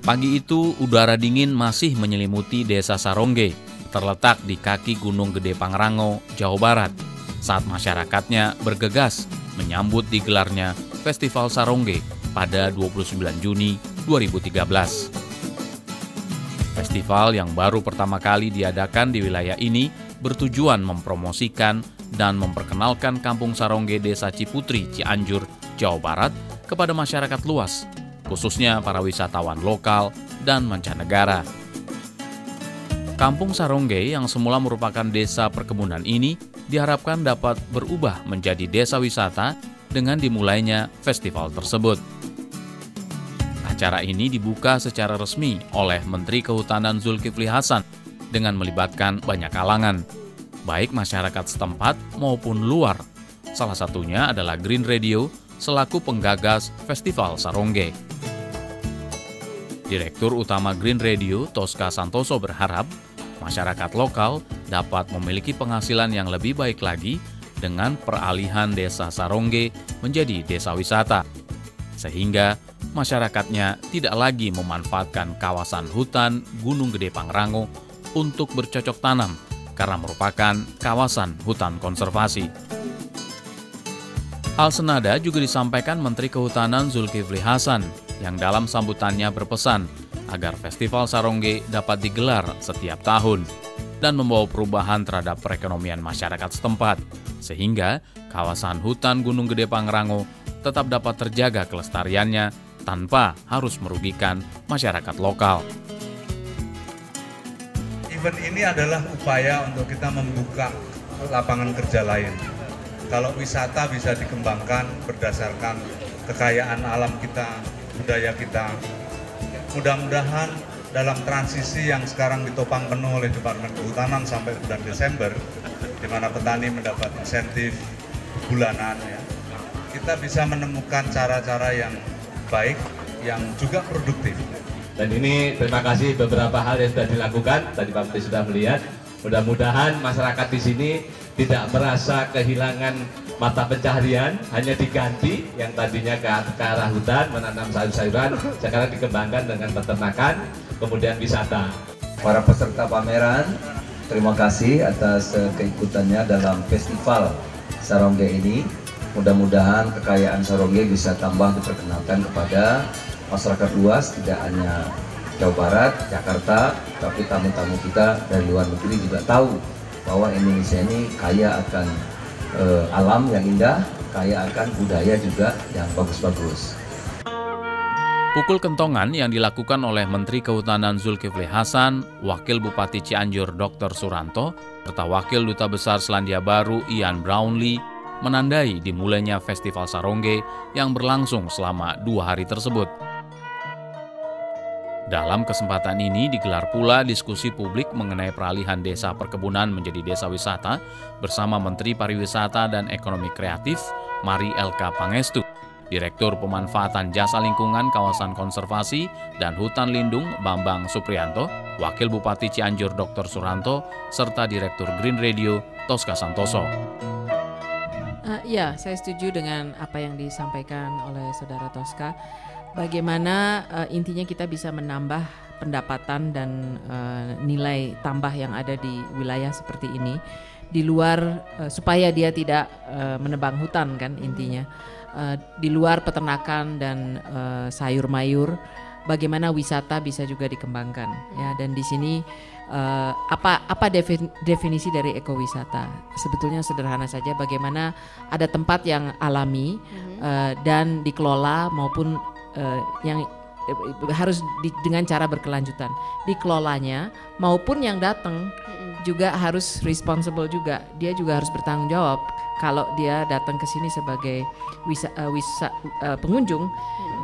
Pagi itu, udara dingin masih menyelimuti desa Sarongge, terletak di kaki Gunung Gede Pangrango, Jawa Barat, saat masyarakatnya bergegas menyambut digelarnya Festival Sarongge pada 29 Juni 2013. Festival yang baru pertama kali diadakan di wilayah ini bertujuan mempromosikan dan memperkenalkan Kampung Sarongge Desa Ciputri, Cianjur, Jawa Barat kepada masyarakat luas, khususnya para wisatawan lokal dan mancanegara. Kampung Sarongge yang semula merupakan desa perkebunan ini diharapkan dapat berubah menjadi desa wisata dengan dimulainya festival tersebut. Acara ini dibuka secara resmi oleh Menteri Kehutanan Zulkifli Hasan dengan melibatkan banyak kalangan, baik masyarakat setempat maupun luar. Salah satunya adalah Green Radio selaku penggagas Festival Sarongge. Direktur Utama Green Radio, Tosca Santoso, berharap masyarakat lokal dapat memiliki penghasilan yang lebih baik lagi dengan peralihan desa Sarongge menjadi desa wisata, sehingga masyarakatnya tidak lagi memanfaatkan kawasan hutan Gunung Gede Pangrango untuk bercocok tanam karena merupakan kawasan hutan konservasi. Hal senada juga disampaikan Menteri Kehutanan Zulkifli Hasan yang dalam sambutannya berpesan agar Festival Sarongge dapat digelar setiap tahun dan membawa perubahan terhadap perekonomian masyarakat setempat, sehingga kawasan hutan Gunung Gede Pangrango tetap dapat terjaga kelestariannya tanpa harus merugikan masyarakat lokal. Event ini adalah upaya untuk kita membuka lapangan kerja lain. Kalau wisata bisa dikembangkan berdasarkan kekayaan alam kita, budaya kita. Mudah-mudahan dalam transisi yang sekarang ditopang penuh oleh Departemen Kehutanan sampai bulan Desember, di mana petani mendapat insentif bulanan, ya, kita bisa menemukan cara-cara yang baik, yang juga produktif. Dan ini terima kasih beberapa hal yang sudah dilakukan, tadi Pak Menteri sudah melihat. Mudah-mudahan masyarakat di sini tidak merasa kehilangan mata pencaharian, hanya diganti yang tadinya ke arah hutan, menanam sayur-sayuran, sekarang dikembangkan dengan peternakan, kemudian wisata. Para peserta pameran, terima kasih atas keikutannya dalam Festival Sarongge ini. Mudah-mudahan kekayaan Sarongge bisa tambah diperkenalkan kepada masyarakat luas, tidak hanya Jawa Barat, Jakarta, tapi tamu-tamu kita dari luar negeri juga tahu bahwa Indonesia ini kaya akan alam yang indah, kaya akan budaya juga yang bagus-bagus. Pukul kentongan yang dilakukan oleh Menteri Kehutanan Zulkifli Hasan, Wakil Bupati Cianjur Dr. Suranto, serta Wakil Duta Besar Selandia Baru Ian Brownlee menandai dimulainya Festival Sarongge yang berlangsung selama 2 hari tersebut. Dalam kesempatan ini digelar pula diskusi publik mengenai peralihan desa perkebunan menjadi desa wisata bersama Menteri Pariwisata dan Ekonomi Kreatif Mari Elka Pangestu, Direktur Pemanfaatan Jasa Lingkungan Kawasan Konservasi dan Hutan Lindung Bambang Supriyanto, Wakil Bupati Cianjur Dr. Suranto, serta Direktur Green Radio Tosca Santoso. Ya, saya setuju dengan apa yang disampaikan oleh Saudara Tosca. Bagaimana intinya kita bisa menambah pendapatan dan nilai tambah yang ada di wilayah seperti ini di luar supaya dia tidak menebang hutan kan intinya, di luar peternakan dan sayur mayur, bagaimana wisata bisa juga dikembangkan ya. Dan di sini apa definisi dari ekowisata? Sebetulnya sederhana saja, bagaimana ada tempat yang alami dan dikelola maupun yang harus dengan cara berkelanjutan dikelolanya, maupun yang datang juga harus responsible juga, dia juga harus bertanggung jawab. Kalau dia datang ke sini sebagai pengunjung,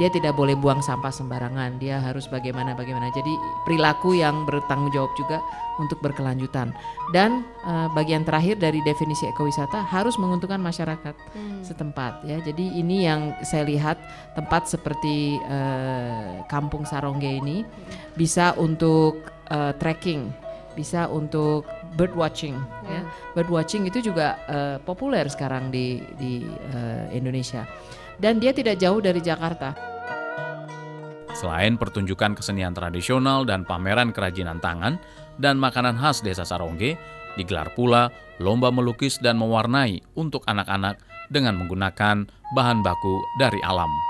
dia tidak boleh buang sampah sembarangan, dia harus bagaimana. Jadi perilaku yang bertanggung jawab juga untuk berkelanjutan. Dan bagian terakhir dari definisi ekowisata harus menguntungkan masyarakat setempat ya. Jadi ini yang saya lihat, tempat seperti Kampung Sarongge ini bisa untuk trekking, bisa untuk bird watching ya. Bird watching itu juga populer sekarang di Indonesia, dan dia tidak jauh dari Jakarta. Selain pertunjukan kesenian tradisional dan pameran kerajinan tangan dan makanan khas Desa Sarongge, digelar pula lomba melukis dan mewarnai untuk anak-anak dengan menggunakan bahan baku dari alam.